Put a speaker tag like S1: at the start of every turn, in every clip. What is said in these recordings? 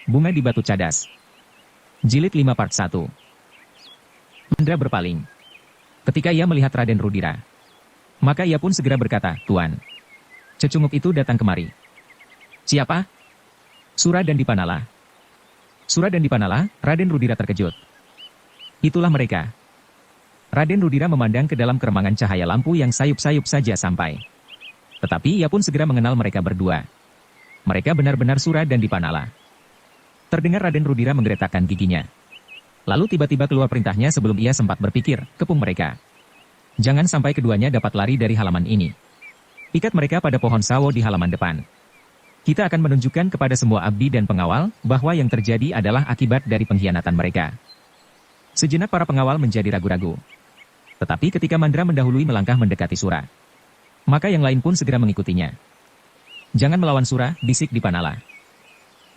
S1: Bunga di Batu Cadas. Jilid 5 Part 1. Mandra berpaling. Ketika ia melihat Raden Rudira, maka ia pun segera berkata, "Tuan, cecunguk itu datang kemari." "Siapa?" "Sura dan Dipanala." "Sura dan Dipanala?" Raden Rudira terkejut. "Itulah mereka." Raden Rudira memandang ke dalam keremangan cahaya lampu yang sayup-sayup saja sampai. Tetapi ia pun segera mengenal mereka berdua. Mereka benar-benar Sura dan Dipanala. Terdengar Raden Rudira menggeretakkan giginya. Lalu tiba-tiba keluar perintahnya sebelum ia sempat berpikir, "Kepung mereka. Jangan sampai keduanya dapat lari dari halaman ini. Ikat mereka pada pohon sawo di halaman depan. Kita akan menunjukkan kepada semua abdi dan pengawal bahwa yang terjadi adalah akibat dari pengkhianatan mereka." Sejenak para pengawal menjadi ragu-ragu. Tetapi ketika Mandra mendahului melangkah mendekati Sura, maka yang lain pun segera mengikutinya. "Jangan melawan Sura," bisik Dipanala.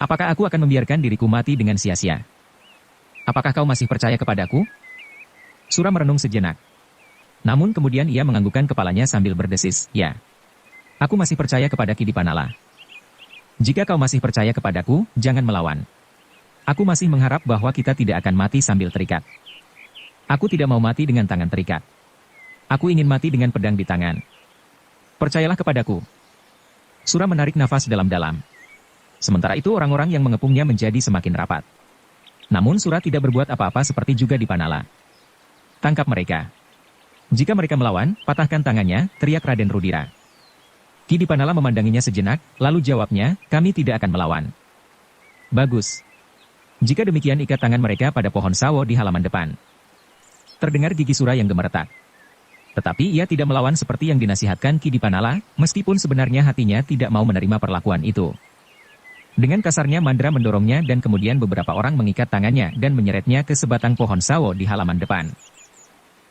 S1: "Apakah aku akan membiarkan diriku mati dengan sia-sia? Apakah kau masih percaya kepadaku?" Sura merenung sejenak. Namun kemudian ia menganggukkan kepalanya sambil berdesis, "Ya, aku masih percaya kepada Ki Dipanala. Jika kau masih percaya kepadaku, jangan melawan. Aku masih mengharap bahwa kita tidak akan mati sambil terikat. Aku tidak mau mati dengan tangan terikat. Aku ingin mati dengan pedang di tangan. Percayalah kepadaku." Sura menarik nafas dalam-dalam. Sementara itu orang-orang yang mengepungnya menjadi semakin rapat. Namun Sura tidak berbuat apa-apa seperti juga Dipanala. "Tangkap mereka. Jika mereka melawan, patahkan tangannya," teriak Raden Rudira. Ki Dipanala memandanginya sejenak, lalu jawabnya, "Kami tidak akan melawan." "Bagus. Jika demikian ikat tangan mereka pada pohon sawo di halaman depan." Terdengar gigi Sura yang gemeretak. Tetapi ia tidak melawan seperti yang dinasihatkan Ki Dipanala, meskipun sebenarnya hatinya tidak mau menerima perlakuan itu. Dengan kasarnya Mandra mendorongnya dan kemudian beberapa orang mengikat tangannya dan menyeretnya ke sebatang pohon sawo di halaman depan.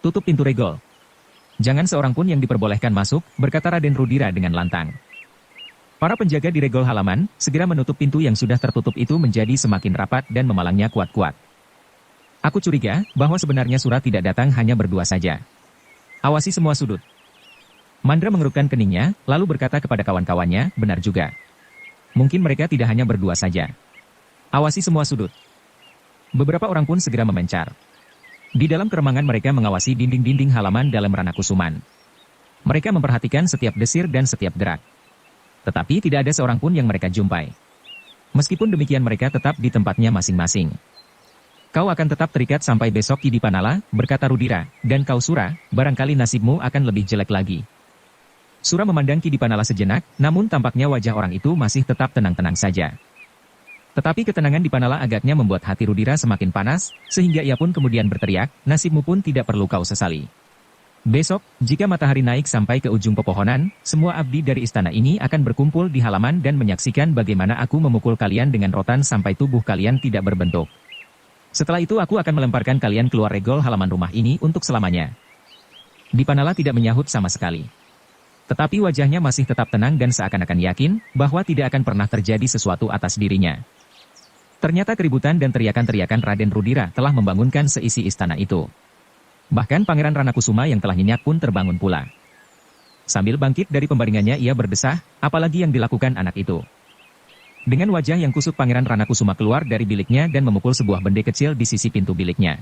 S1: "Tutup pintu regol. Jangan seorang pun yang diperbolehkan masuk," berkata Raden Rudira dengan lantang. Para penjaga di regol halaman segera menutup pintu yang sudah tertutup itu menjadi semakin rapat dan memalangnya kuat-kuat. "Aku curiga bahwa sebenarnya Sura tidak datang hanya berdua saja. Awasi semua sudut." Mandra mengerutkan keningnya, lalu berkata kepada kawan-kawannya, "Benar juga. Mungkin mereka tidak hanya berdua saja. Awasi semua sudut." Beberapa orang pun segera memencar. Di dalam keremangan mereka mengawasi dinding-dinding halaman dalam Ranakusuman. Mereka memperhatikan setiap desir dan setiap gerak. Tetapi tidak ada seorang pun yang mereka jumpai. Meskipun demikian mereka tetap di tempatnya masing-masing. "Kau akan tetap terikat sampai besok Ki Dipanala," berkata Rudira, "dan kau Sura, barangkali nasibmu akan lebih jelek lagi." Sura memandang Ki Dipanala sejenak, namun tampaknya wajah orang itu masih tetap tenang-tenang saja. Tetapi ketenangan Dipanala agaknya membuat hati Rudira semakin panas, sehingga ia pun kemudian berteriak, "Nasibmu pun tidak perlu kau sesali. Besok, jika matahari naik sampai ke ujung pepohonan, semua abdi dari istana ini akan berkumpul di halaman dan menyaksikan bagaimana aku memukul kalian dengan rotan sampai tubuh kalian tidak berbentuk. Setelah itu aku akan melemparkan kalian keluar regol halaman rumah ini untuk selamanya." Dipanala tidak menyahut sama sekali. Tetapi wajahnya masih tetap tenang dan seakan-akan yakin bahwa tidak akan pernah terjadi sesuatu atas dirinya. Ternyata keributan dan teriakan-teriakan Raden Rudira telah membangunkan seisi istana itu. Bahkan Pangeran Ranakusuma yang telah nyenyak pun terbangun pula. Sambil bangkit dari pembaringannya ia berdesah, apalagi yang dilakukan anak itu. Dengan wajah yang kusut Pangeran Ranakusuma keluar dari biliknya dan memukul sebuah bende kecil di sisi pintu biliknya.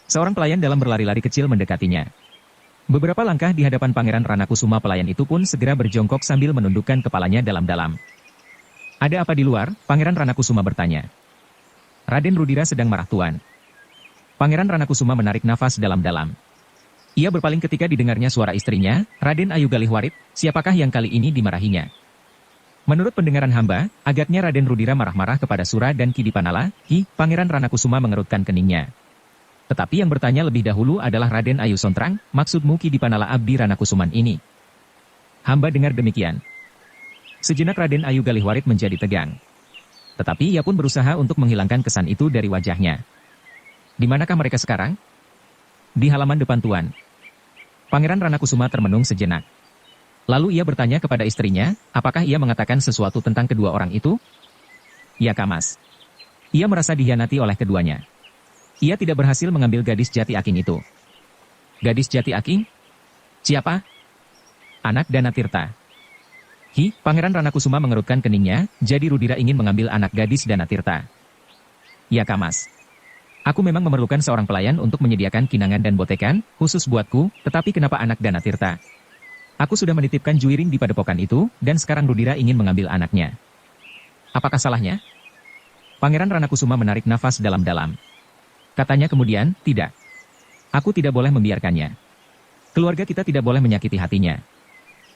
S1: Seorang pelayan dalam berlari-lari kecil mendekatinya. Beberapa langkah di hadapan Pangeran Ranakusuma pelayan itu pun segera berjongkok sambil menundukkan kepalanya dalam-dalam. "Ada apa di luar?" Pangeran Ranakusuma bertanya. "Raden Rudira sedang marah, Tuan." Pangeran Ranakusuma menarik nafas dalam-dalam. Ia berpaling ketika didengarnya suara istrinya, Raden Ayu Galihwarit, siapakah yang kali ini dimarahinya? Menurut pendengaran hamba, agaknya Raden Rudira marah-marah kepada Sura dan Ki Dipanala. Pangeran Ranakusuma mengerutkan keningnya. Tetapi yang bertanya lebih dahulu adalah Raden Ayu Sontrang, "Maksudmu Ki Dipanala abdi Ranakusuman ini?" Hamba dengar demikian. Sejenak Raden Ayu Galihwarit menjadi tegang. Tetapi ia pun berusaha untuk menghilangkan kesan itu dari wajahnya. "Di manakah mereka sekarang?" "Di halaman depan, Tuan." Pangeran Ranakusuma termenung sejenak. Lalu ia bertanya kepada istrinya, apakah ia mengatakan sesuatu tentang kedua orang itu? "Ya, Kamas." Ia merasa dikhianati oleh keduanya. Ia tidak berhasil mengambil gadis Jati Aking itu. "Gadis Jati Aking? Siapa?" "Anak Danatirta." Pangeran Ranakusuma mengerutkan keningnya, jadi Rudira ingin mengambil anak gadis Danatirta. Ya Kamas. Aku memang memerlukan seorang pelayan untuk menyediakan kinangan dan botekan, khusus buatku, tetapi kenapa anak Danatirta? Aku sudah menitipkan Juiring di padepokan itu, dan sekarang Rudira ingin mengambil anaknya. Apakah salahnya? Pangeran Ranakusuma menarik nafas dalam-dalam. Katanya kemudian, tidak. Aku tidak boleh membiarkannya. Keluarga kita tidak boleh menyakiti hatinya.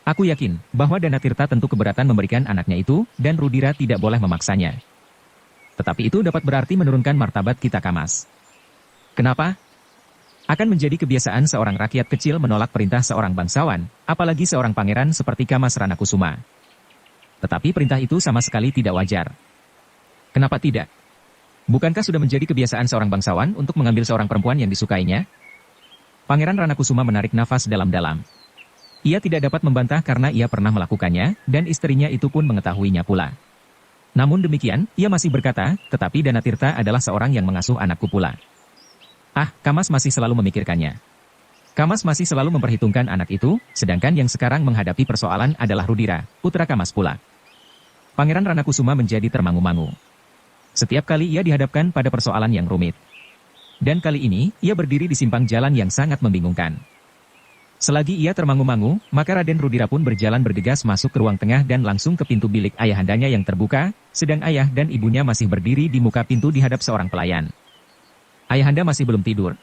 S1: Aku yakin bahwa Danatirta tentu keberatan memberikan anaknya itu, dan Rudira tidak boleh memaksanya. Tetapi itu dapat berarti menurunkan martabat kita Kamas. Kenapa? Akan menjadi kebiasaan seorang rakyat kecil menolak perintah seorang bangsawan, apalagi seorang pangeran seperti Kamas Ranakusuma. Tetapi perintah itu sama sekali tidak wajar. Kenapa tidak? Bukankah sudah menjadi kebiasaan seorang bangsawan untuk mengambil seorang perempuan yang disukainya? Pangeran Ranakusuma menarik nafas dalam-dalam. Ia tidak dapat membantah karena ia pernah melakukannya, dan istrinya itu pun mengetahuinya pula. Namun demikian, ia masih berkata, tetapi Danatirta adalah seorang yang mengasuh anakku pula. Kamas masih selalu memikirkannya. Kamas masih selalu memperhitungkan anak itu, sedangkan yang sekarang menghadapi persoalan adalah Rudira, putra Kamas pula. Pangeran Ranakusuma menjadi termangu-mangu. Setiap kali ia dihadapkan pada persoalan yang rumit. Dan kali ini, ia berdiri di simpang jalan yang sangat membingungkan. Selagi ia termangu-mangu, maka Raden Rudira pun berjalan bergegas masuk ke ruang tengah dan langsung ke pintu bilik ayahandanya yang terbuka, sedang ayah dan ibunya masih berdiri di muka pintu dihadap seorang pelayan. Ayahanda masih belum tidur.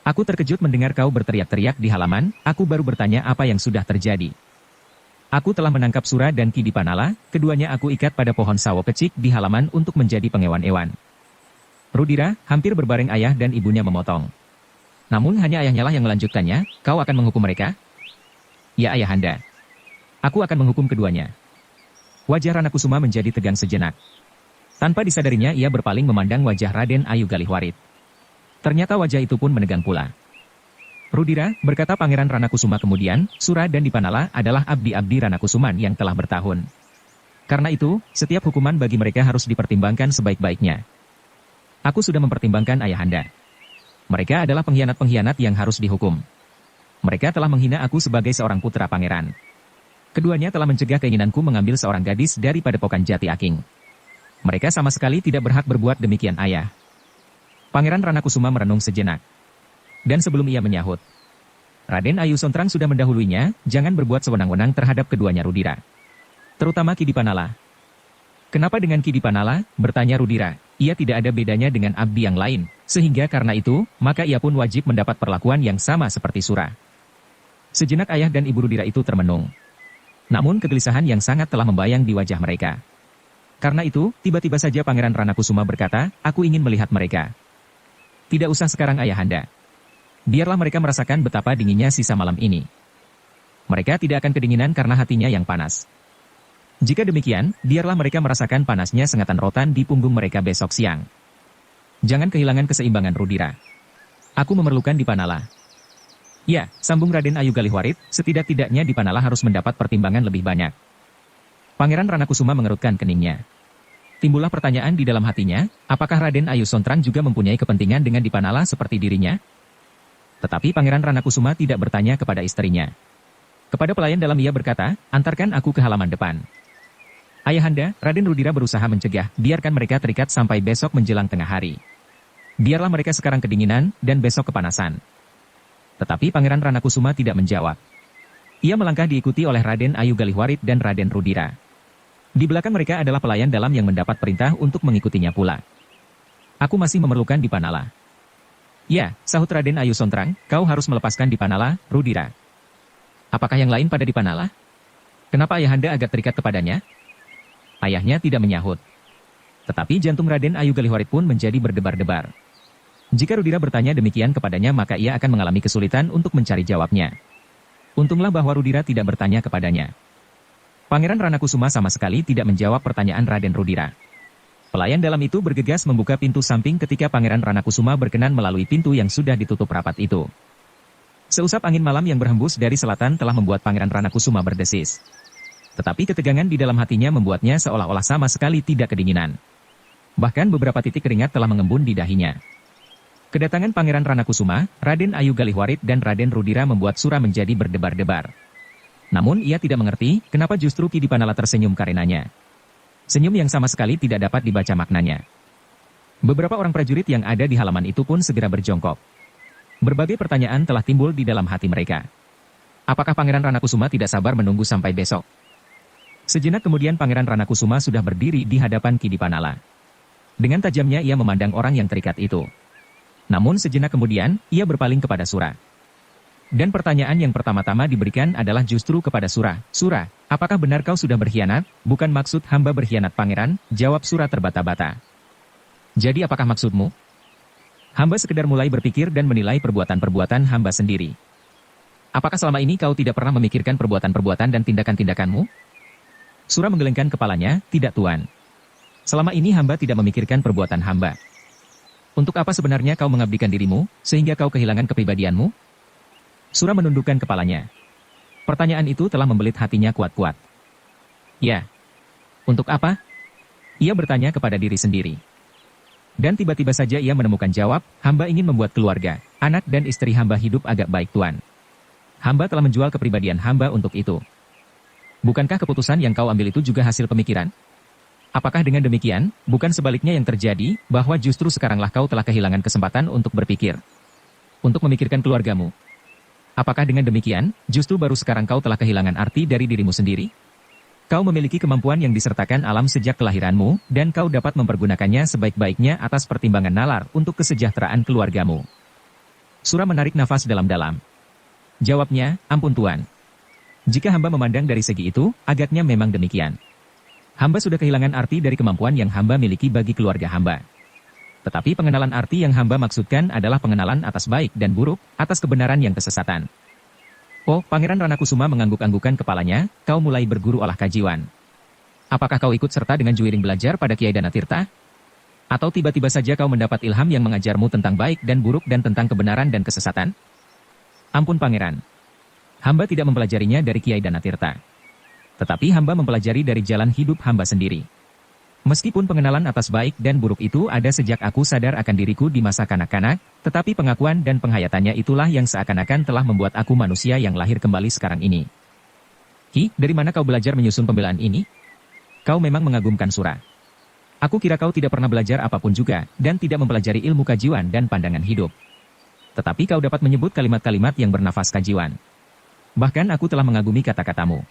S1: Aku terkejut mendengar kau berteriak-teriak di halaman, aku baru bertanya apa yang sudah terjadi. Aku telah menangkap Sura dan Ki Dipanala, keduanya aku ikat pada pohon sawo kecik di halaman untuk menjadi pengewan-ewan. Rudira, hampir berbareng ayah dan ibunya memotong. Namun hanya ayahnya lah yang melanjutkannya, kau akan menghukum mereka? Ya ayahanda. Aku akan menghukum keduanya. Wajah Ranakusuma menjadi tegang sejenak. Tanpa disadarinya ia berpaling memandang wajah Raden Ayu Galihwarit. Ternyata wajah itu pun menegang pula. Rudira, berkata Pangeran Ranakusuma kemudian, Sura dan Dipanala adalah abdi-abdi Ranakusuman yang telah bertahun. Karena itu, setiap hukuman bagi mereka harus dipertimbangkan sebaik-baiknya. Aku sudah mempertimbangkan ayahanda. Mereka adalah pengkhianat-pengkhianat yang harus dihukum. Mereka telah menghina aku sebagai seorang putra pangeran. Keduanya telah mencegah keinginanku mengambil seorang gadis dari padepokan Jati Aking. Mereka sama sekali tidak berhak berbuat demikian ayah. Pangeran Ranakusuma merenung sejenak. Dan sebelum ia menyahut, Raden Ayu Sontrang sudah mendahuluinya, jangan berbuat sewenang-wenang terhadap keduanya Rudira. Terutama Ki Dipanala. Kenapa dengan Ki Dipanala? Bertanya Rudira. Ia tidak ada bedanya dengan abdi yang lain, sehingga karena itu, maka ia pun wajib mendapat perlakuan yang sama seperti Sura. Sejenak ayah dan ibu Rudira itu termenung. Namun kegelisahan yang sangat telah membayang di wajah mereka. Karena itu, tiba-tiba saja Pangeran Ranakusuma berkata, aku ingin melihat mereka. Tidak usah sekarang ayahanda. Biarlah mereka merasakan betapa dinginnya sisa malam ini. Mereka tidak akan kedinginan karena hatinya yang panas. Jika demikian, biarlah mereka merasakan panasnya sengatan rotan di punggung mereka besok siang. Jangan kehilangan keseimbangan Rudira. Aku memerlukan Dipanala. Ya, sambung Raden Ayu Galihwarit, setidak-tidaknya Dipanala harus mendapat pertimbangan lebih banyak. Pangeran Ranakusuma mengerutkan keningnya. Timbullah pertanyaan di dalam hatinya, apakah Raden Ayu Sontrang juga mempunyai kepentingan dengan Dipanala seperti dirinya? Tetapi Pangeran Ranakusuma tidak bertanya kepada istrinya. Kepada pelayan dalam ia berkata, antarkan aku ke halaman depan. Ayahanda, Raden Rudira berusaha mencegah, biarkan mereka terikat sampai besok menjelang tengah hari. Biarlah mereka sekarang kedinginan, dan besok kepanasan. Tetapi Pangeran Ranakusuma tidak menjawab. Ia melangkah diikuti oleh Raden Ayu Galihwarit dan Raden Rudira. Di belakang mereka adalah pelayan dalam yang mendapat perintah untuk mengikutinya pula. Aku masih memerlukan Dipanala. Ya, sahut Raden Ayu Sontrang, kau harus melepaskan Dipanala, Rudira. Apakah yang lain pada Dipanala? Kenapa ayahanda agak terikat kepadanya? Ayahnya tidak menyahut. Tetapi jantung Raden Ayu Galihwarit pun menjadi berdebar-debar. Jika Rudira bertanya demikian kepadanya maka ia akan mengalami kesulitan untuk mencari jawabnya. Untunglah bahwa Rudira tidak bertanya kepadanya. Pangeran Ranakusuma sama sekali tidak menjawab pertanyaan Raden Rudira. Pelayan dalam itu bergegas membuka pintu samping ketika Pangeran Ranakusuma berkenan melalui pintu yang sudah ditutup rapat itu. Seusap angin malam yang berhembus dari selatan telah membuat Pangeran Ranakusuma berdesis. Tetapi ketegangan di dalam hatinya membuatnya seolah-olah sama sekali tidak kedinginan. Bahkan beberapa titik keringat telah mengembun di dahinya. Kedatangan Pangeran Ranakusuma, Raden Ayu Galihwarit dan Raden Rudira membuat Sura menjadi berdebar-debar. Namun ia tidak mengerti kenapa justru Ki Dipanala tersenyum karenanya. Senyum yang sama sekali tidak dapat dibaca maknanya. Beberapa orang prajurit yang ada di halaman itu pun segera berjongkok. Berbagai pertanyaan telah timbul di dalam hati mereka. Apakah Pangeran Ranakusuma tidak sabar menunggu sampai besok? Sejenak kemudian Pangeran Ranakusuma sudah berdiri di hadapan Ki Dipanala. Dengan tajamnya ia memandang orang yang terikat itu. Namun sejenak kemudian, ia berpaling kepada Sura. Dan pertanyaan yang pertama-tama diberikan adalah justru kepada Sura. Sura, apakah benar kau sudah berkhianat? Bukan maksud hamba berkhianat Pangeran, jawab Sura terbata-bata. Jadi apakah maksudmu? Hamba sekedar mulai berpikir dan menilai perbuatan-perbuatan hamba sendiri. Apakah selama ini kau tidak pernah memikirkan perbuatan-perbuatan dan tindakan-tindakanmu? Sura menggelengkan kepalanya, tidak tuan. Selama ini hamba tidak memikirkan perbuatan hamba. Untuk apa sebenarnya kau mengabdikan dirimu, sehingga kau kehilangan kepribadianmu? Sura menundukkan kepalanya. Pertanyaan itu telah membelit hatinya kuat-kuat. Ya. Untuk apa? Ia bertanya kepada diri sendiri. Dan tiba-tiba saja ia menemukan jawab, hamba ingin membuat keluarga, anak dan istri hamba hidup agak baik tuan. Hamba telah menjual kepribadian hamba untuk itu. Bukankah keputusan yang kau ambil itu juga hasil pemikiran? Apakah dengan demikian, bukan sebaliknya yang terjadi, bahwa justru sekaranglah kau telah kehilangan kesempatan untuk berpikir? Untuk memikirkan keluargamu? Apakah dengan demikian, justru baru sekarang kau telah kehilangan arti dari dirimu sendiri? Kau memiliki kemampuan yang disertakan alam sejak kelahiranmu, dan kau dapat mempergunakannya sebaik-baiknya atas pertimbangan nalar untuk kesejahteraan keluargamu. Sura menarik nafas dalam-dalam. Jawabnya, ampun tuan. Jika hamba memandang dari segi itu, agaknya memang demikian. Hamba sudah kehilangan arti dari kemampuan yang hamba miliki bagi keluarga hamba. Tetapi pengenalan arti yang hamba maksudkan adalah pengenalan atas baik dan buruk, atas kebenaran yang kesesatan. Oh, Pangeran Ranakusuma mengangguk-anggukan kepalanya, kau mulai berguru olah kajiwan. Apakah kau ikut serta dengan Juwiring belajar pada Kiai Danatirta? Atau tiba-tiba saja kau mendapat ilham yang mengajarmu tentang baik dan buruk dan tentang kebenaran dan kesesatan? Ampun Pangeran. Hamba tidak mempelajarinya dari Kiai Danatirta. Tetapi hamba mempelajari dari jalan hidup hamba sendiri. Meskipun pengenalan atas baik dan buruk itu ada sejak aku sadar akan diriku di masa kanak-kanak, tetapi pengakuan dan penghayatannya itulah yang seakan-akan telah membuat aku manusia yang lahir kembali sekarang ini. Ki, dari mana kau belajar menyusun pembelaan ini? Kau memang mengagumkan Sura. Aku kira kau tidak pernah belajar apapun juga, dan tidak mempelajari ilmu kajiwan dan pandangan hidup. Tetapi kau dapat menyebut kalimat-kalimat yang bernafas kajiwan. Bahkan aku telah mengagumi kata-katamu.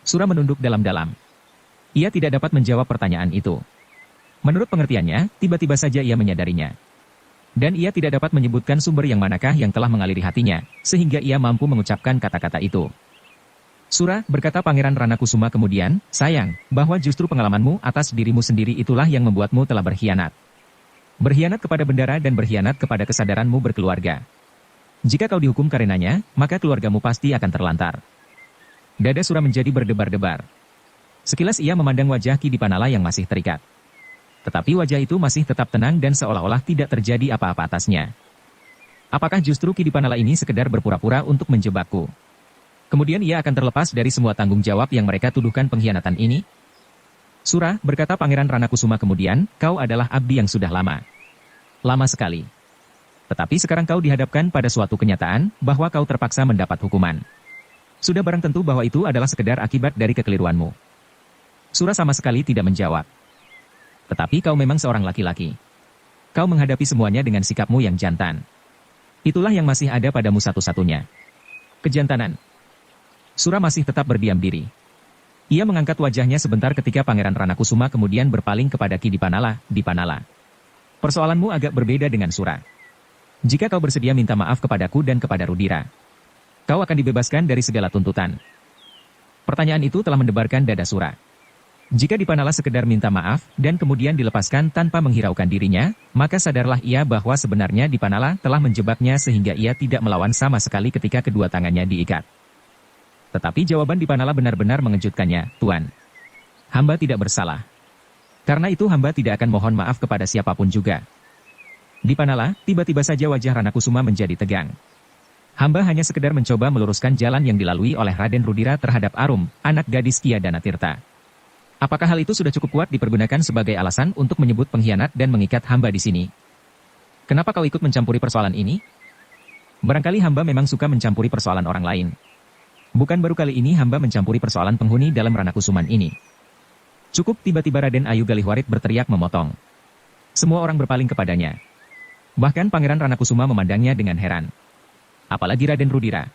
S1: Sura menunduk dalam-dalam. Ia tidak dapat menjawab pertanyaan itu. Menurut pengertiannya, tiba-tiba saja ia menyadarinya. Dan ia tidak dapat menyebutkan sumber yang manakah yang telah mengaliri hatinya, sehingga ia mampu mengucapkan kata-kata itu. Sura, berkata Pangeran Ranakusuma kemudian, sayang, bahwa justru pengalamanmu atas dirimu sendiri itulah yang membuatmu telah berkhianat. Berkhianat kepada bendara dan berkhianat kepada kesadaranmu berkeluarga. Jika kau dihukum karenanya, maka keluargamu pasti akan terlantar. Dada Sura menjadi berdebar-debar. Sekilas ia memandang wajah Ki Dipanala yang masih terikat. Tetapi wajah itu masih tetap tenang dan seolah-olah tidak terjadi apa-apa atasnya. Apakah justru Ki Dipanala ini sekedar berpura-pura untuk menjebakku? Kemudian ia akan terlepas dari semua tanggung jawab yang mereka tuduhkan pengkhianatan ini? Sura, berkata Pangeran Ranakusuma kemudian, kau adalah abdi yang sudah lama. Lama sekali. Tetapi sekarang kau dihadapkan pada suatu kenyataan, bahwa kau terpaksa mendapat hukuman. Sudah barang tentu bahwa itu adalah sekedar akibat dari kekeliruanmu. Sura sama sekali tidak menjawab. Tetapi kau memang seorang laki-laki. Kau menghadapi semuanya dengan sikapmu yang jantan. Itulah yang masih ada padamu satu-satunya. Kejantanan. Sura masih tetap berdiam diri. Ia mengangkat wajahnya sebentar ketika Pangeran Ranakusuma kemudian berpaling kepada Ki Dipanala. Dipanala. Persoalanmu agak berbeda dengan Sura. Jika kau bersedia minta maaf kepadaku dan kepada Rudira, kau akan dibebaskan dari segala tuntutan. Pertanyaan itu telah mendebarkan dada Sura. Jika Dipanala sekedar minta maaf dan kemudian dilepaskan tanpa menghiraukan dirinya, maka sadarlah ia bahwa sebenarnya Dipanala telah menjebaknya sehingga ia tidak melawan sama sekali ketika kedua tangannya diikat. Tetapi jawaban Dipanala benar-benar mengejutkannya, Tuan. Hamba tidak bersalah. Karena itu hamba tidak akan mohon maaf kepada siapapun juga. Dipanala, tiba-tiba saja wajah Ranakusuma menjadi tegang. Hamba hanya sekedar mencoba meluruskan jalan yang dilalui oleh Raden Rudira terhadap Arum, anak gadis Kiai Danatirta. Apakah hal itu sudah cukup kuat dipergunakan sebagai alasan untuk menyebut pengkhianat dan mengikat hamba di sini? Kenapa kau ikut mencampuri persoalan ini? Barangkali hamba memang suka mencampuri persoalan orang lain. Bukan baru kali ini hamba mencampuri persoalan penghuni dalam Ranakusuman ini. Cukup tiba-tiba Raden Ayu Galihwarit berteriak memotong. Semua orang berpaling kepadanya. Bahkan Pangeran Ranakusuma memandangnya dengan heran. Apalagi Raden Rudira.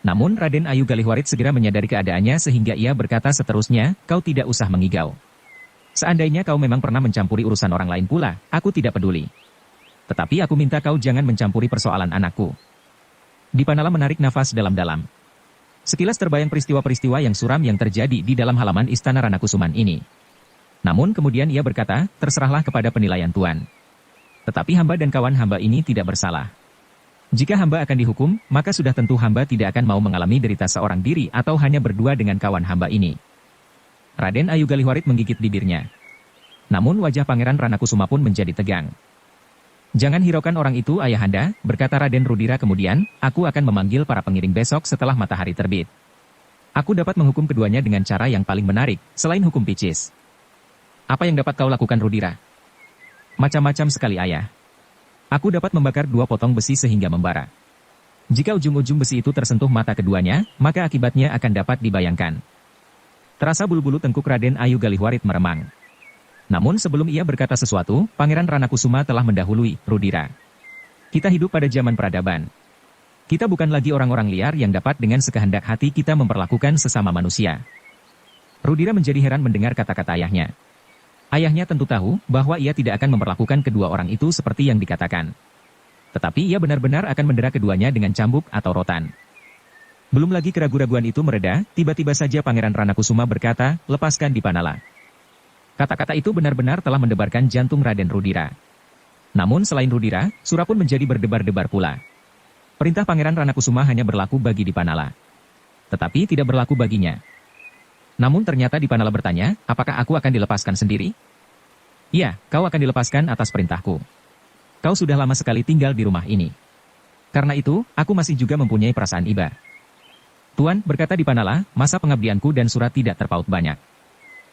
S1: Namun Raden Ayu Galihwarit segera menyadari keadaannya sehingga ia berkata seterusnya, kau tidak usah mengigau. Seandainya kau memang pernah mencampuri urusan orang lain pula, aku tidak peduli. Tetapi aku minta kau jangan mencampuri persoalan anakku. Dipanala menarik nafas dalam-dalam. Sekilas terbayang peristiwa-peristiwa yang suram yang terjadi di dalam halaman istana Ranakusuman ini. Namun kemudian ia berkata, terserahlah kepada penilaian Tuan. Tetapi hamba dan kawan hamba ini tidak bersalah. Jika hamba akan dihukum, maka sudah tentu hamba tidak akan mau mengalami derita seorang diri atau hanya berdua dengan kawan hamba ini. Raden Ayu Galihwarit menggigit bibirnya. Namun wajah Pangeran Ranakusuma pun menjadi tegang. Jangan hiraukan orang itu ayahanda, berkata Raden Rudira kemudian, aku akan memanggil para pengiring besok setelah matahari terbit. Aku dapat menghukum keduanya dengan cara yang paling menarik, selain hukum picis. Apa yang dapat kau lakukan Rudira? Macam-macam sekali ayah. Aku dapat membakar 2 potong besi sehingga membara. Jika ujung-ujung besi itu tersentuh mata keduanya, maka akibatnya akan dapat dibayangkan. Terasa bulu-bulu tengkuk Raden Ayu Galihwarit meremang. Namun sebelum ia berkata sesuatu, Pangeran Ranakusuma telah mendahului, Rudira. Kita hidup pada zaman peradaban. Kita bukan lagi orang-orang liar yang dapat dengan sekehendak hati kita memperlakukan sesama manusia. Rudira menjadi heran mendengar kata-kata ayahnya. Ayahnya tentu tahu bahwa ia tidak akan memperlakukan kedua orang itu seperti yang dikatakan. Tetapi ia benar-benar akan mendera keduanya dengan cambuk atau rotan. Belum lagi keraguan-raguan itu mereda, tiba-tiba saja Pangeran Ranakusuma berkata, lepaskan Dipanala. Kata-kata itu benar-benar telah mendebarkan jantung Raden Rudira. Namun selain Rudira, Sura pun menjadi berdebar-debar pula. Perintah Pangeran Ranakusuma hanya berlaku bagi Dipanala. Tetapi tidak berlaku baginya. Namun ternyata Dipanala bertanya, apakah aku akan dilepaskan sendiri? Iya, kau akan dilepaskan atas perintahku. Kau sudah lama sekali tinggal di rumah ini. Karena itu, aku masih juga mempunyai perasaan iba. Tuan, berkata Dipanala, masa pengabdianku dan Sura tidak terpaut banyak.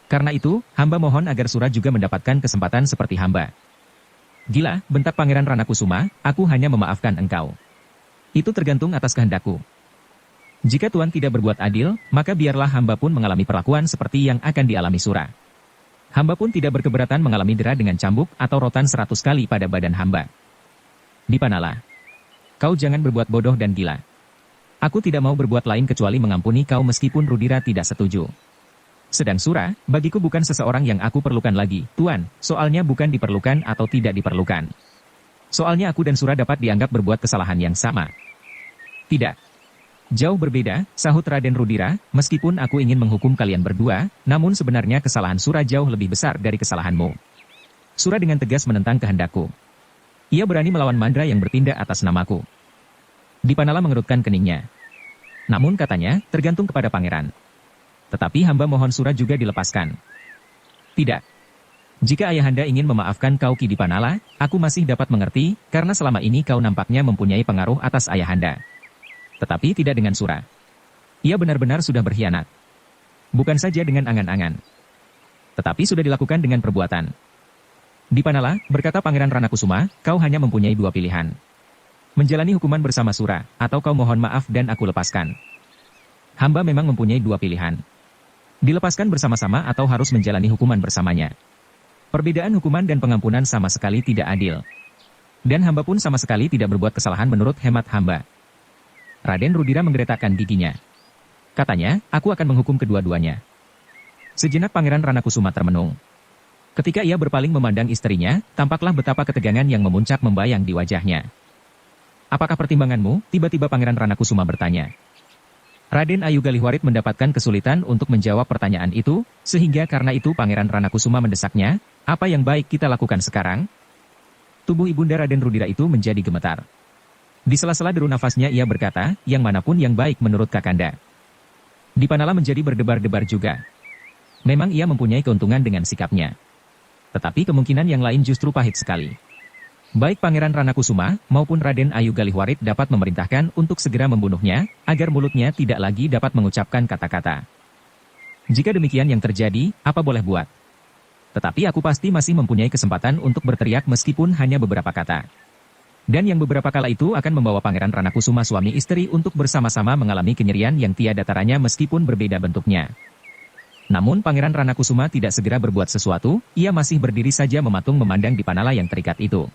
S1: Karena itu, hamba mohon agar Sura juga mendapatkan kesempatan seperti hamba. Gila, bentak Pangeran Ranakusuma, aku hanya memaafkan engkau. Itu tergantung atas kehendakku. Jika Tuan tidak berbuat adil, maka biarlah hamba pun mengalami perlakuan seperti yang akan dialami Sura. Hamba pun tidak berkeberatan mengalami dera dengan cambuk atau rotan 100 kali pada badan hamba. Dipanala, kau jangan berbuat bodoh dan gila. Aku tidak mau berbuat lain kecuali mengampuni kau meskipun Rudira tidak setuju. Sedang Sura, bagiku bukan seseorang yang aku perlukan lagi, Tuan, soalnya bukan diperlukan atau tidak diperlukan. Soalnya aku dan Sura dapat dianggap berbuat kesalahan yang sama. Tidak. Jauh berbeda, sahut Raden Rudira, meskipun aku ingin menghukum kalian berdua, namun sebenarnya kesalahan Sura jauh lebih besar dari kesalahanmu. Sura dengan tegas menentang kehendakku. Ia berani melawan Mandra yang bertindak atas namaku. Dipanala mengerutkan keningnya. Namun katanya, tergantung kepada pangeran. Tetapi hamba mohon Sura juga dilepaskan. Tidak. Jika ayahanda ingin memaafkan kau Ki Dipanala, aku masih dapat mengerti, karena selama ini kau nampaknya mempunyai pengaruh atas ayahanda. Tetapi tidak dengan Sura. Ia benar-benar sudah berkhianat. Bukan saja dengan angan-angan. Tetapi sudah dilakukan dengan perbuatan. Dipanala, berkata Pangeran Ranakusuma, kau hanya mempunyai 2 pilihan. Menjalani hukuman bersama Sura, atau kau mohon maaf dan aku lepaskan. Hamba memang mempunyai 2 pilihan. Dilepaskan bersama-sama atau harus menjalani hukuman bersamanya. Perbedaan hukuman dan pengampunan sama sekali tidak adil. Dan hamba pun sama sekali tidak berbuat kesalahan menurut hemat hamba. Raden Rudira menggeretakkan giginya. Katanya, aku akan menghukum kedua-duanya. Sejenak Pangeran Ranakusuma termenung. Ketika ia berpaling memandang istrinya, tampaklah betapa ketegangan yang memuncak membayang di wajahnya. Apakah pertimbanganmu? Tiba-tiba Pangeran Ranakusuma bertanya. Raden Ayu Galihwarit mendapatkan kesulitan untuk menjawab pertanyaan itu, sehingga karena itu Pangeran Ranakusuma mendesaknya, apa yang baik kita lakukan sekarang? Tubuh Ibunda Raden Rudira itu menjadi gemetar. Di sela-sela deru nafasnya ia berkata, yang manapun yang baik menurut Kakanda. Dipanala menjadi berdebar-debar juga. Memang ia mempunyai keuntungan dengan sikapnya. Tetapi kemungkinan yang lain justru pahit sekali. Baik Pangeran Ranakusuma maupun Raden Ayu Galihwarit dapat memerintahkan untuk segera membunuhnya, agar mulutnya tidak lagi dapat mengucapkan kata-kata. Jika demikian yang terjadi, apa boleh buat? Tetapi aku pasti masih mempunyai kesempatan untuk berteriak meskipun hanya beberapa kata. Dan yang beberapa kala itu akan membawa Pangeran Ranakusuma suami istri untuk bersama-sama mengalami kenyerian yang tiada taranya meskipun berbeda bentuknya. Namun Pangeran Ranakusuma tidak segera berbuat sesuatu, ia masih berdiri saja mematung memandang Dipanala yang terikat itu.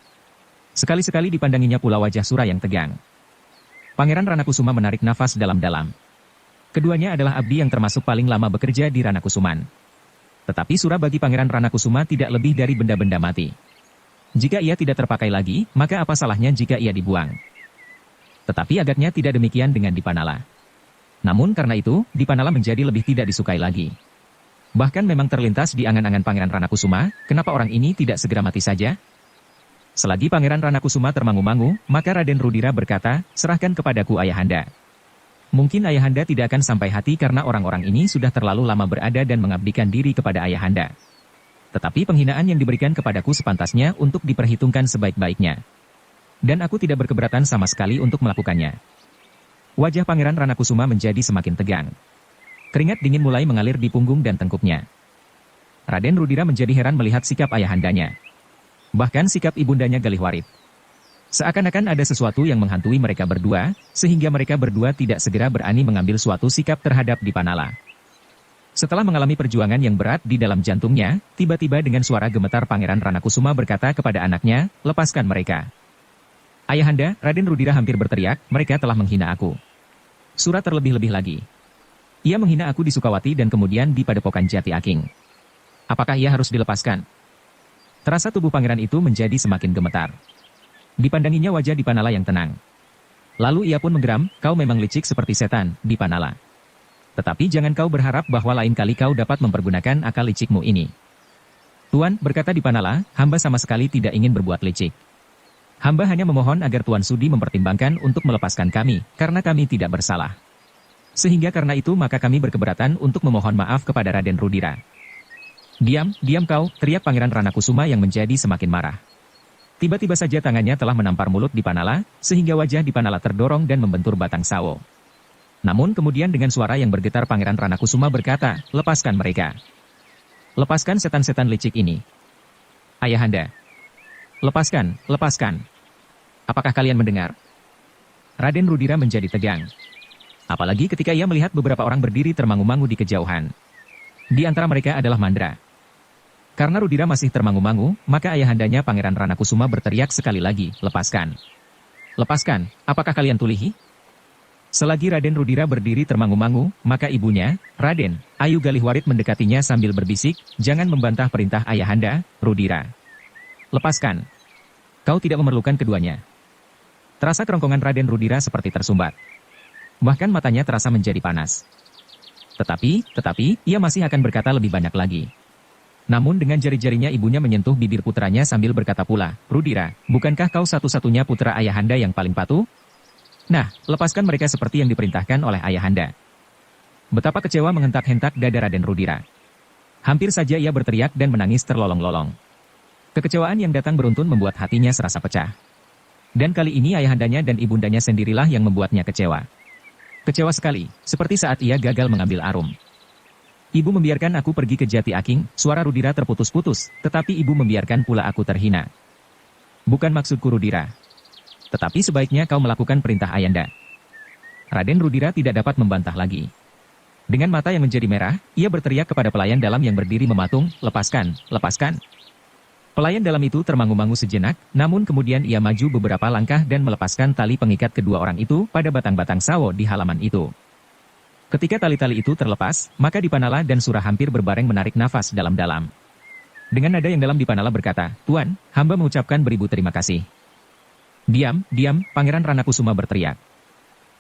S1: Sekali-sekali dipandanginya pula wajah Sura yang tegang. Pangeran Ranakusuma menarik nafas dalam-dalam. Keduanya adalah abdi yang termasuk paling lama bekerja di Ranakusuman. Tetapi Sura bagi Pangeran Ranakusuma tidak lebih dari benda-benda mati. Jika ia tidak terpakai lagi, maka apa salahnya jika ia dibuang? Tetapi agaknya tidak demikian dengan Dipanala. Namun karena itu, Dipanala menjadi lebih tidak disukai lagi. Bahkan memang terlintas di angan-angan Pangeran Ranakusuma, kenapa orang ini tidak segera mati saja? Selagi Pangeran Ranakusuma termangu-mangu, maka Raden Rudira berkata, serahkan kepadaku ayahanda. Mungkin ayahanda tidak akan sampai hati karena orang-orang ini sudah terlalu lama berada dan mengabdikan diri kepada ayahanda. Tetapi penghinaan yang diberikan kepadaku sepantasnya untuk diperhitungkan sebaik-baiknya. Dan aku tidak berkeberatan sama sekali untuk melakukannya. Wajah Pangeran Ranakusuma menjadi semakin tegang. Keringat dingin mulai mengalir di punggung dan tengkuknya. Raden Rudira menjadi heran melihat sikap ayahandanya. Bahkan sikap ibundanya Galihwarit. Seakan-akan ada sesuatu yang menghantui mereka berdua, sehingga mereka berdua tidak segera berani mengambil suatu sikap terhadap Dipanala. Setelah mengalami perjuangan yang berat di dalam jantungnya, tiba-tiba dengan suara gemetar Pangeran Ranakusuma berkata kepada anaknya, lepaskan mereka. Ayahanda, Raden Rudira hampir berteriak, mereka telah menghina aku. Sura terlebih-lebih lagi. Ia menghina aku di Sukawati dan kemudian di Padepokan Jati Aking. Apakah ia harus dilepaskan? Terasa tubuh pangeran itu menjadi semakin gemetar. Dipandanginya wajah Dipanala yang tenang. Lalu ia pun menggeram, kau memang licik seperti setan, Dipanala. Tetapi jangan kau berharap bahwa lain kali kau dapat mempergunakan akal licikmu ini. Tuan, berkata Dipanala, hamba sama sekali tidak ingin berbuat licik. Hamba hanya memohon agar Tuan sudi mempertimbangkan untuk melepaskan kami, karena kami tidak bersalah. Sehingga karena itu maka kami berkeberatan untuk memohon maaf kepada Raden Rudira. Diam, diam kau, teriak Pangeran Ranakusuma yang menjadi semakin marah. Tiba-tiba saja tangannya telah menampar mulut Dipanala, sehingga wajah Dipanala terdorong dan membentur batang sawo. Namun kemudian dengan suara yang bergetar Pangeran Ranakusuma berkata, lepaskan mereka. Lepaskan setan-setan licik ini. Ayahanda. Lepaskan, lepaskan. Apakah kalian mendengar? Raden Rudira menjadi tegang. Apalagi ketika ia melihat beberapa orang berdiri termangu-mangu di kejauhan. Di antara mereka adalah Mandra. Karena Rudira masih termangu-mangu, maka ayahandanya Pangeran Ranakusuma berteriak sekali lagi, lepaskan. Lepaskan, apakah kalian tulihi? Selagi Raden Rudira berdiri termangu-mangu, maka ibunya, Raden Ayu Galihwarit mendekatinya sambil berbisik, jangan membantah perintah ayahanda, Rudira. Lepaskan. Kau tidak memerlukan keduanya. Terasa kerongkongan Raden Rudira seperti tersumbat. Bahkan matanya terasa menjadi panas. Tetapi, ia masih akan berkata lebih banyak lagi. Namun dengan jari-jarinya ibunya menyentuh bibir putranya sambil berkata pula, Rudira, bukankah kau satu-satunya putra ayahanda yang paling patuh? Nah, lepaskan mereka seperti yang diperintahkan oleh ayahanda. Betapa kecewa menghentak-hentak dada Raden Rudira. Hampir saja ia berteriak dan menangis terlolong-lolong. Kekecewaan yang datang beruntun membuat hatinya serasa pecah. Dan kali ini ayahandanya dan ibundanya sendirilah yang membuatnya kecewa. Kecewa sekali, seperti saat ia gagal mengambil Arum. Ibu membiarkan aku pergi ke Jati Aking, suara Rudira terputus-putus, tetapi ibu membiarkan pula aku terhina. Bukan maksudku Rudira. Tetapi sebaiknya kau melakukan perintah ayanda. Raden Rudira tidak dapat membantah lagi. Dengan mata yang menjadi merah, ia berteriak kepada pelayan dalam yang berdiri mematung, lepaskan, lepaskan. Pelayan dalam itu termangu-mangu sejenak, namun kemudian ia maju beberapa langkah dan melepaskan tali pengikat kedua orang itu pada batang-batang sawo di halaman itu. Ketika tali-tali itu terlepas, maka Dipanala dan Sura hampir berbareng menarik nafas dalam-dalam. Dengan nada yang dalam Dipanala berkata, Tuan, hamba mengucapkan beribu terima kasih. Diam, diam, Pangeran Ranakusuma berteriak.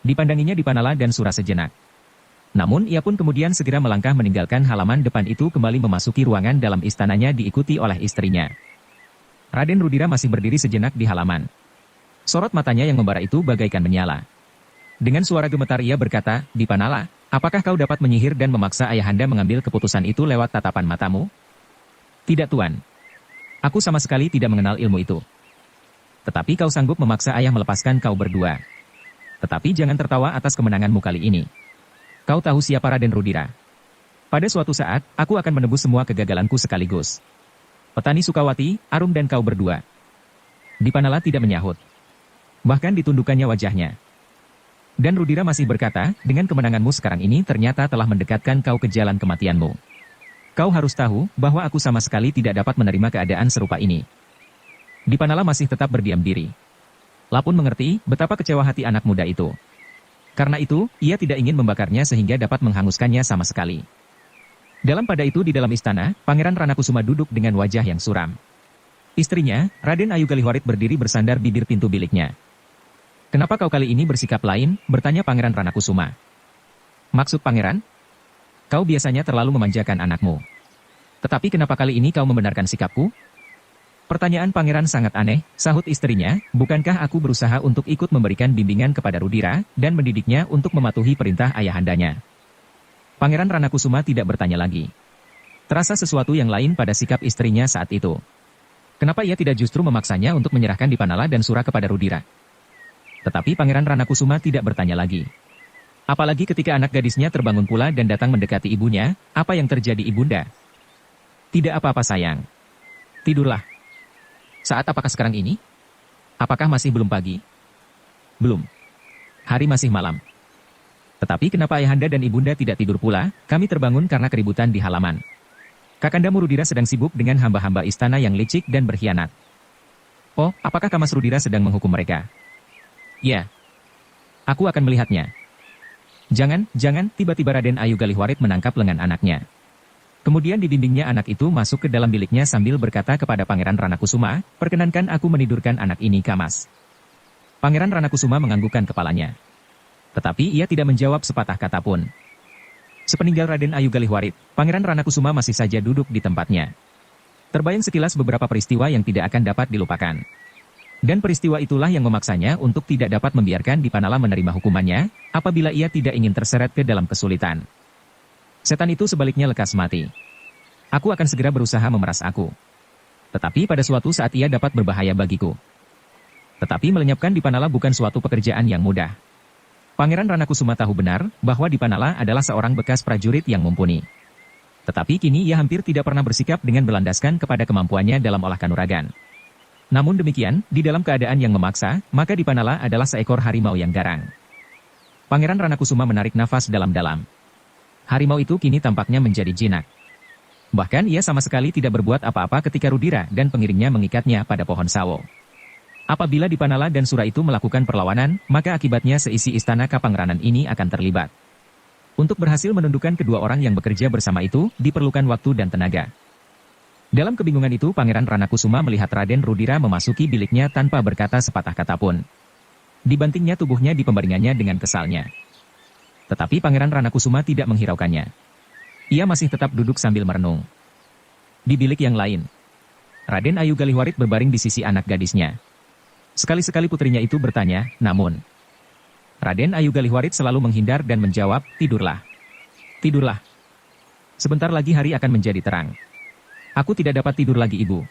S1: Dipandanginya Dipanala dan Sura sejenak. Namun ia pun kemudian segera melangkah meninggalkan halaman depan itu kembali memasuki ruangan dalam istananya diikuti oleh istrinya. Raden Rudira masih berdiri sejenak di halaman. Sorot matanya yang membara itu bagaikan menyala. Dengan suara gemetar ia berkata, Dipanala, apakah kau dapat menyihir dan memaksa ayahanda mengambil keputusan itu lewat tatapan matamu? Tidak Tuan. Aku sama sekali tidak mengenal ilmu itu. Tetapi kau sanggup memaksa ayah melepaskan kau berdua. Tetapi jangan tertawa atas kemenanganmu kali ini. Kau tahu siapa Raden Rudira. Pada suatu saat, aku akan menebus semua kegagalanku sekaligus. Petani Sukawati, Arum dan kau berdua. Dipanala tidak menyahut. Bahkan ditundukkannya wajahnya. Dan Rudira masih berkata, dengan kemenanganmu sekarang ini ternyata telah mendekatkan kau ke jalan kematianmu. Kau harus tahu, bahwa aku sama sekali tidak dapat menerima keadaan serupa ini. Dipanala masih tetap berdiam diri. Lapun mengerti, betapa kecewa hati anak muda itu. Karena itu, ia tidak ingin membakarnya sehingga dapat menghanguskannya sama sekali. Pada itu di dalam istana, Pangeran Ranakusuma duduk dengan wajah yang suram. Istrinya, Raden Ayu Galihwarit berdiri bersandar bibir pintu biliknya. Kenapa kau kali ini bersikap lain? Bertanya Pangeran Ranakusuma. Maksud Pangeran? Kau biasanya terlalu memanjakan anakmu. Tetapi kenapa kali ini kau membenarkan sikapku? Pertanyaan Pangeran sangat aneh, sahut istrinya, bukankah aku berusaha untuk ikut memberikan bimbingan kepada Rudira, dan mendidiknya untuk mematuhi perintah ayahandanya? Pangeran Ranakusuma tidak bertanya lagi. Terasa sesuatu yang lain pada sikap istrinya saat itu. Kenapa ia tidak justru memaksanya untuk menyerahkan Dipanala dan Sura kepada Rudira? Tetapi Pangeran Ranakusuma tidak bertanya lagi. Apalagi ketika anak gadisnya terbangun pula dan datang mendekati ibunya, apa yang terjadi ibunda? Tidak apa-apa sayang. Tidurlah. Saat apakah sekarang ini? Apakah masih belum pagi? Belum. Hari masih malam. Tetapi kenapa ayahanda dan ibunda tidak tidur pula? Kami terbangun karena keributan di halaman. Kakandamu Rudira sedang sibuk dengan hamba-hamba istana yang licik dan berkhianat. Oh, apakah Kamas Rudira sedang menghukum mereka? Ya. Aku akan melihatnya. Jangan, tiba-tiba Raden Ayu Galihwarit menangkap lengan anaknya. Kemudian dibimbingnya anak itu masuk ke dalam biliknya sambil berkata kepada Pangeran Ranakusuma, perkenankan aku menidurkan anak ini Kamas. Pangeran Ranakusuma menganggukkan kepalanya. Tetapi ia tidak menjawab sepatah kata pun. Sepeninggal Raden Ayu Galihwarit, Pangeran Ranakusuma masih saja duduk di tempatnya. Terbayang sekilas beberapa peristiwa yang tidak akan dapat dilupakan. Dan peristiwa itulah yang memaksanya untuk tidak dapat membiarkan Dipanala menerima hukumannya, apabila ia tidak ingin terseret ke dalam kesulitan. Setan itu sebaliknya lekas mati. Aku akan segera berusaha memeras aku. Tetapi pada suatu saat ia dapat berbahaya bagiku. Tetapi melenyapkan Dipanala bukan suatu pekerjaan yang mudah. Pangeran Ranakusuma tahu benar, bahwa Dipanala adalah seorang bekas prajurit yang mumpuni. Tetapi kini ia hampir tidak pernah bersikap dengan berlandaskan kepada kemampuannya dalam olah kanuragan. Namun demikian, di dalam keadaan yang memaksa, maka Dipanala adalah seekor harimau yang garang. Pangeran Ranakusuma menarik nafas dalam-dalam. Harimau itu kini tampaknya menjadi jinak. Bahkan ia sama sekali tidak berbuat apa-apa ketika Rudira dan pengiringnya mengikatnya pada pohon sawo. Apabila Dipanala dan Sura itu melakukan perlawanan, maka akibatnya seisi istana Kapangranan ini akan terlibat. Untuk berhasil menundukkan kedua orang yang bekerja bersama itu, diperlukan waktu dan tenaga. Dalam kebingungan itu Pangeran Ranakusuma melihat Raden Rudira memasuki biliknya tanpa berkata sepatah kata pun. Dibantingnya tubuhnya di pembaringannya dengan kesalnya. Tetapi Pangeran Ranakusuma tidak menghiraukannya. Ia masih tetap duduk sambil merenung. Di bilik yang lain, Raden Ayu Galihwarit berbaring di sisi anak gadisnya. Sekali-sekali putrinya itu bertanya, namun Raden Ayu Galihwarit selalu menghindar dan menjawab, tidurlah. Tidurlah. Sebentar lagi hari akan menjadi terang. Aku tidak dapat tidur lagi ibu.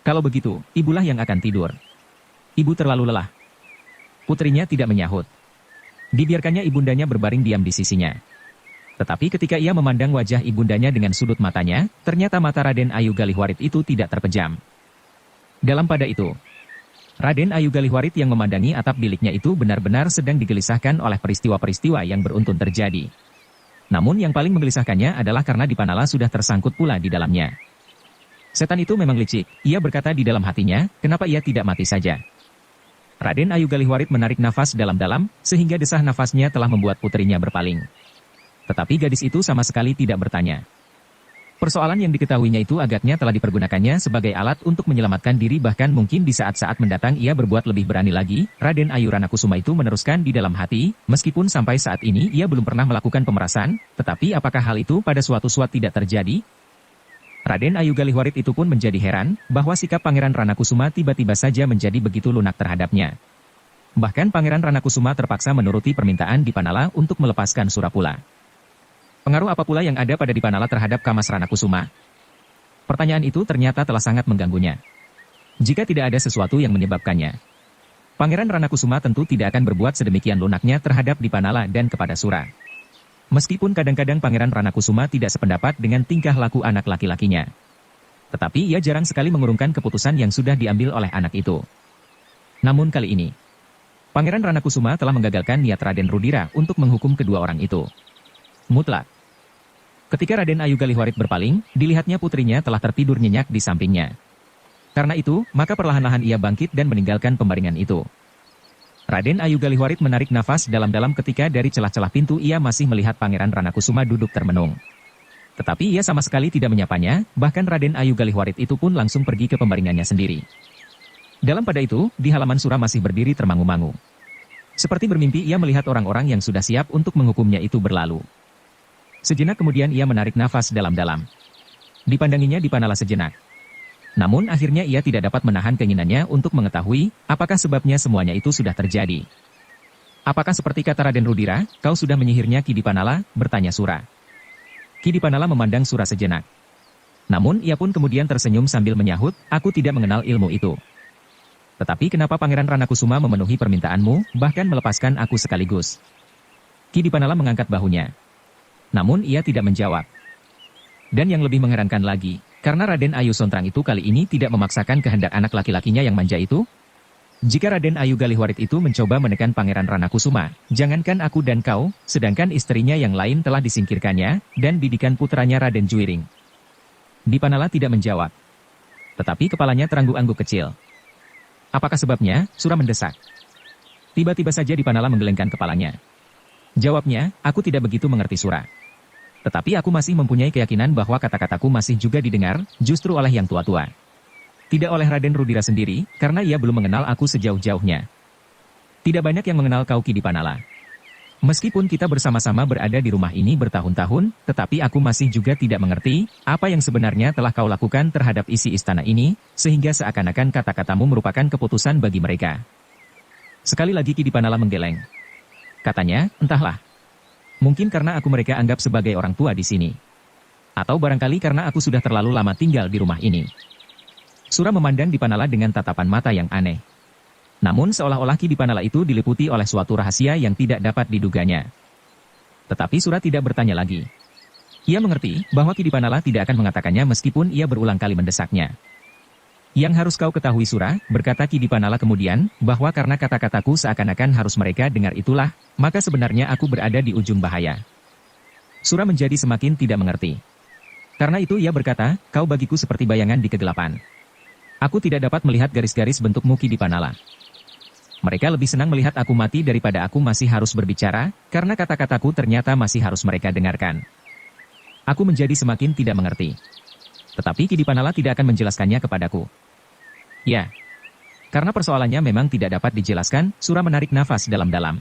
S1: Kalau begitu, ibulah yang akan tidur. Ibu terlalu lelah. Putrinya tidak menyahut. Dibiarkannya ibundanya berbaring diam di sisinya. Tetapi ketika ia memandang wajah ibundanya dengan sudut matanya, ternyata mata Raden Ayu Galihwarit itu tidak terpejam. Pada itu, Raden Ayu Galihwarit yang memandangi atap biliknya itu benar-benar sedang digelisahkan oleh peristiwa-peristiwa yang beruntun terjadi. Namun yang paling menggelisahkannya adalah karena Dipanala sudah tersangkut pula di dalamnya. Setan itu memang licik, ia berkata di dalam hatinya, kenapa ia tidak mati saja. Raden Ayu Galihwarit menarik nafas dalam-dalam, sehingga desah nafasnya telah membuat putrinya berpaling. Tetapi gadis itu sama sekali tidak bertanya. Persoalan yang diketahuinya itu agaknya telah dipergunakannya sebagai alat untuk menyelamatkan diri, bahkan mungkin di saat-saat mendatang ia berbuat lebih berani lagi. Raden Ayu Ranakusuma itu meneruskan di dalam hati, meskipun sampai saat ini ia belum pernah melakukan pemerasan, tetapi apakah hal itu pada suatu saat tidak terjadi? Raden Ayu Galihwarit itu pun menjadi heran, bahwa sikap Pangeran Ranakusuma tiba-tiba saja menjadi begitu lunak terhadapnya. Bahkan Pangeran Ranakusuma terpaksa menuruti permintaan Dipanala untuk melepaskan Sura pula. Pengaruh apa pula yang ada pada Dipanala terhadap Kamas Ranakusuma? Pertanyaan itu ternyata telah sangat mengganggunya. Jika tidak ada sesuatu yang menyebabkannya, Pangeran Ranakusuma tentu tidak akan berbuat sedemikian lunaknya terhadap Dipanala dan kepada Sura. Meskipun kadang-kadang Pangeran Ranakusuma tidak sependapat dengan tingkah laku anak laki-lakinya. Tetapi ia jarang sekali mengurungkan keputusan yang sudah diambil oleh anak itu. Namun kali ini, Pangeran Ranakusuma telah menggagalkan niat Raden Rudira untuk menghukum kedua orang itu. Mutlak. Ketika Raden Ayu Galihwarit berpaling, dilihatnya putrinya telah tertidur nyenyak di sampingnya. Karena itu, maka perlahan-lahan ia bangkit dan meninggalkan pembaringan itu. Raden Ayu Galihwarit menarik nafas dalam-dalam ketika dari celah-celah pintu ia masih melihat Pangeran Ranakusuma duduk termenung. Tetapi ia sama sekali tidak menyapanya, bahkan Raden Ayu Galihwarit itu pun langsung pergi ke pembaringannya sendiri. Dalam pada itu, di halaman Sura masih berdiri termangu-mangu. Seperti bermimpi ia melihat orang-orang yang sudah siap untuk menghukumnya itu berlalu. Sejenak kemudian ia menarik nafas dalam-dalam. Dipandanginya Dipanala sejenak. Namun akhirnya ia tidak dapat menahan keinginannya untuk mengetahui apakah sebabnya semuanya itu sudah terjadi. Apakah seperti kata Raden Rudira, kau sudah menyihirnya Ki Dipanala? Bertanya Sura. Ki Dipanala memandang Sura sejenak. Namun ia pun kemudian tersenyum sambil menyahut, aku tidak mengenal ilmu itu. Tetapi kenapa Pangeran Ranakusuma memenuhi permintaanmu, bahkan melepaskan aku sekaligus? Ki Dipanala mengangkat bahunya. Namun ia tidak menjawab. Dan yang lebih mengherankan lagi, karena Raden Ayu Sontrang itu kali ini tidak memaksakan kehendak anak laki-lakinya yang manja itu. Jika Raden Ayu Galihwarit itu mencoba menekan Pangeran Ranakusuma, jangankan aku dan kau, sedangkan istrinya yang lain telah disingkirkannya, dan didikan putranya Raden Juwiring. Dipanala tidak menjawab. Tetapi kepalanya terangguk-angguk kecil. Apakah sebabnya? Sura mendesak. Tiba-tiba saja Dipanala menggelengkan kepalanya. Jawabnya, aku tidak begitu mengerti Sura. Tetapi aku masih mempunyai keyakinan bahwa kata-kataku masih juga didengar, justru oleh yang tua-tua. Tidak oleh Raden Rudira sendiri, karena ia belum mengenal aku sejauh-jauhnya. Tidak banyak yang mengenal kau Ki Dipanala. Meskipun kita bersama-sama berada di rumah ini bertahun-tahun, tetapi aku masih juga tidak mengerti apa yang sebenarnya telah kau lakukan terhadap isi istana ini, sehingga seakan-akan kata-katamu merupakan keputusan bagi mereka. Sekali lagi Ki Dipanala menggeleng. Katanya, entahlah. Mungkin karena aku mereka anggap sebagai orang tua di sini. Atau barangkali karena aku sudah terlalu lama tinggal di rumah ini. Sura memandang Dipanala dengan tatapan mata yang aneh. Namun seolah-olah Ki Dipanala itu diliputi oleh suatu rahasia yang tidak dapat diduganya. Tetapi Sura tidak bertanya lagi. Ia mengerti bahwa Ki Dipanala tidak akan mengatakannya meskipun ia berulang kali mendesaknya. Yang harus kau ketahui Sura, berkata Ki Dipanala kemudian, bahwa karena kata-kataku seakan-akan harus mereka dengar itulah, maka sebenarnya aku berada di ujung bahaya. Sura menjadi semakin tidak mengerti. Karena itu ia berkata, kau bagiku seperti bayangan di kegelapan. Aku tidak dapat melihat garis-garis bentukmu Ki Dipanala. Mereka lebih senang melihat aku mati daripada aku masih harus berbicara, karena kata-kataku ternyata masih harus mereka dengarkan. Aku menjadi semakin tidak mengerti. Tetapi Ki Dipanala tidak akan menjelaskannya kepadaku. Ya. Karena persoalannya memang tidak dapat dijelaskan, Sura menarik nafas dalam-dalam.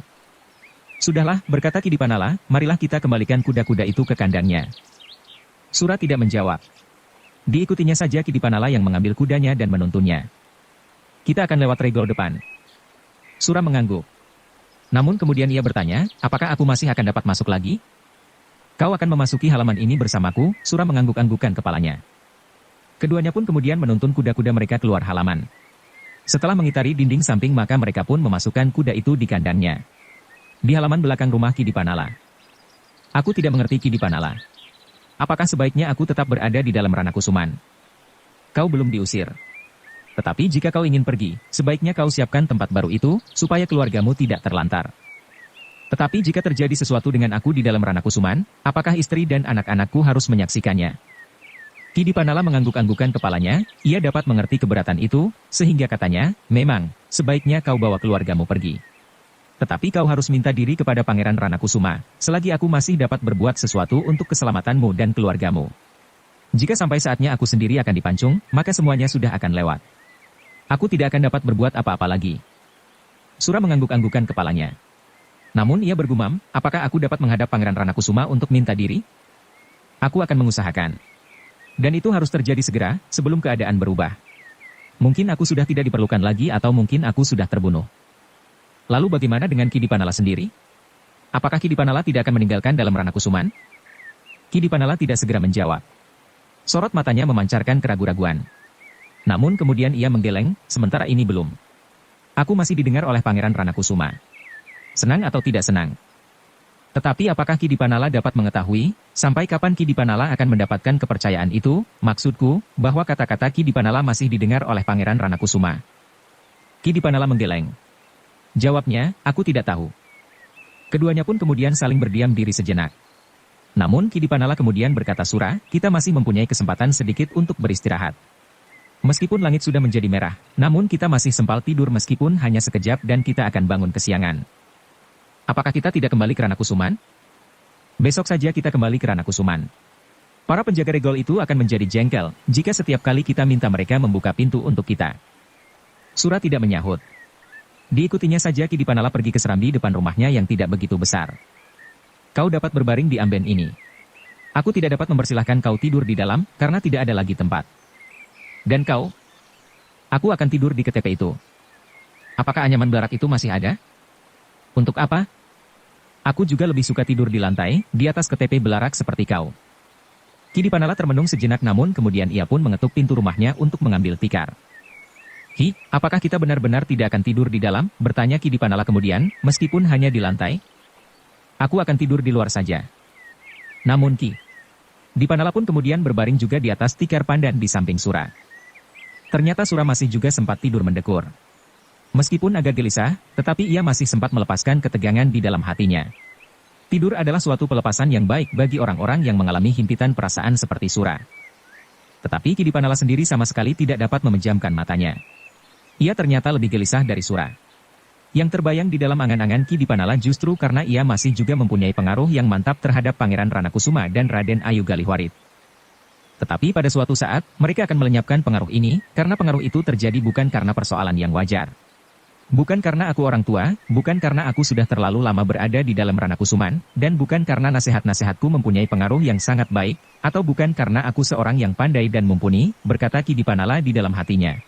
S1: Sudahlah, berkata Ki Dipanala, marilah kita kembalikan kuda-kuda itu ke kandangnya. Sura tidak menjawab. Diikutinya saja Ki Dipanala yang mengambil kudanya dan menuntunnya. Kita akan lewat regol depan. Sura mengangguk. Namun kemudian ia bertanya, apakah aku masih akan dapat masuk lagi? Kau akan memasuki halaman ini bersamaku, Sura mengangguk-anggukkan kepalanya. Keduanya pun kemudian menuntun kuda-kuda mereka keluar halaman. Setelah mengitari dinding samping maka mereka pun memasukkan kuda itu di kandangnya. Di halaman belakang rumah Ki Dipanala. Aku tidak mengerti Ki Dipanala. Apakah sebaiknya aku tetap berada di dalam Ranakusuman? Kau belum diusir. Tetapi jika kau ingin pergi, sebaiknya kau siapkan tempat baru itu, supaya keluargamu tidak terlantar. Tetapi jika terjadi sesuatu dengan aku di dalam Ranakusuman, apakah istri dan anak-anakku harus menyaksikannya? Ki Dipanala mengangguk-anggukkan kepalanya, ia dapat mengerti keberatan itu, sehingga katanya, memang, sebaiknya kau bawa keluargamu pergi. Tetapi kau harus minta diri kepada Pangeran Ranakusuma, selagi aku masih dapat berbuat sesuatu untuk keselamatanmu dan keluargamu. Jika sampai saatnya aku sendiri akan dipancung, maka semuanya sudah akan lewat. Aku tidak akan dapat berbuat apa-apa lagi. Sura mengangguk-anggukkan kepalanya. Namun ia bergumam, apakah aku dapat menghadap Pangeran Ranakusuma untuk minta diri? Aku akan mengusahakan. Dan itu harus terjadi segera, sebelum keadaan berubah. Mungkin aku sudah tidak diperlukan lagi atau mungkin aku sudah terbunuh. Lalu bagaimana dengan Ki Dipanala sendiri? Apakah Ki Dipanala tidak akan meninggalkan dalam Ranakusuman? Ki Dipanala tidak segera menjawab. Sorot matanya memancarkan keraguan-raguan. Namun kemudian ia menggeleng, sementara ini belum. Aku masih didengar oleh Pangeran Ranakusuma. Senang atau tidak senang? Tetapi apakah Ki Dipanala dapat mengetahui, sampai kapan Ki Dipanala akan mendapatkan kepercayaan itu, maksudku, bahwa kata-kata Ki Dipanala masih didengar oleh Pangeran Ranakusuma. Ki Dipanala menggeleng. Jawabnya, aku tidak tahu. Keduanya pun kemudian saling berdiam diri sejenak. Namun Kidipanala kemudian berkata, Sura, kita masih mempunyai kesempatan sedikit untuk beristirahat. Meskipun langit sudah menjadi merah, namun kita masih sempat tidur meskipun hanya sekejap dan kita akan bangun kesiangan. Apakah kita tidak kembali ke Ranakusuman? Besok saja kita kembali ke Ranakusuman. Para penjaga regol itu akan menjadi jengkel jika setiap kali kita minta mereka membuka pintu untuk kita. Sura tidak menyahut. Diikutinya saja Kidipanala pergi ke serambi depan rumahnya yang tidak begitu besar. Kau dapat berbaring di amben ini. Aku tidak dapat mempersilahkan kau tidur di dalam, karena tidak ada lagi tempat. Dan kau? Aku akan tidur di KTP itu. Apakah anyaman barak itu masih ada? Untuk apa? Aku juga lebih suka tidur di lantai, di atas KTP belarak seperti kau. Kidipanala termenung sejenak namun kemudian ia pun mengetuk pintu rumahnya untuk mengambil tikar. Hi, apakah kita benar-benar tidak akan tidur di dalam? Bertanya Kidipanala kemudian, meskipun hanya di lantai. Aku akan tidur di luar saja. Namun Kidipanala pun kemudian berbaring juga di atas tikar pandan di samping Sura. Ternyata Sura masih juga sempat tidur mendekur. Meskipun agak gelisah, tetapi ia masih sempat melepaskan ketegangan di dalam hatinya. Tidur adalah suatu pelepasan yang baik bagi orang-orang yang mengalami himpitan perasaan seperti Sura. Tetapi Kidipanala sendiri sama sekali tidak dapat memejamkan matanya. Ia ternyata lebih gelisah dari Sura. Yang terbayang di dalam angan-angan Kidipanala justru karena ia masih juga mempunyai pengaruh yang mantap terhadap Pangeran Ranakusuma dan Raden Ayu Galihwarit. Tetapi pada suatu saat, mereka akan melenyapkan pengaruh ini, karena pengaruh itu terjadi bukan karena persoalan yang wajar. Bukan karena aku orang tua, bukan karena aku sudah terlalu lama berada di dalam Ranakusuman, dan bukan karena nasihat-nasihatku mempunyai pengaruh yang sangat baik, atau bukan karena aku seorang yang pandai dan mumpuni, berkata Kidipanala di dalam hatinya.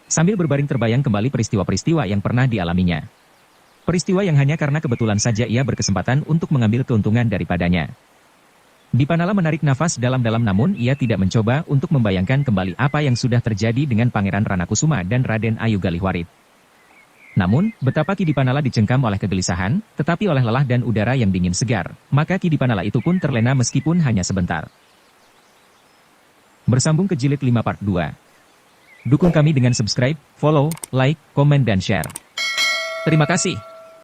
S1: Sambil berbaring terbayang kembali peristiwa-peristiwa yang pernah dialaminya. Peristiwa yang hanya karena kebetulan saja ia berkesempatan untuk mengambil keuntungan daripadanya. Kidipanala menarik nafas dalam-dalam namun ia tidak mencoba untuk membayangkan kembali apa yang sudah terjadi dengan Pangeran Ranakusuma dan Raden Ayu Galihwarit. Namun, betapa Kidipanala dicengkam oleh kegelisahan, tetapi oleh lelah dan udara yang dingin segar, maka Kidipanala itu pun terlena meskipun hanya sebentar. Bersambung ke jilid 5 part 2. Dukung kami dengan subscribe, follow, like, komen dan share. Terima kasih.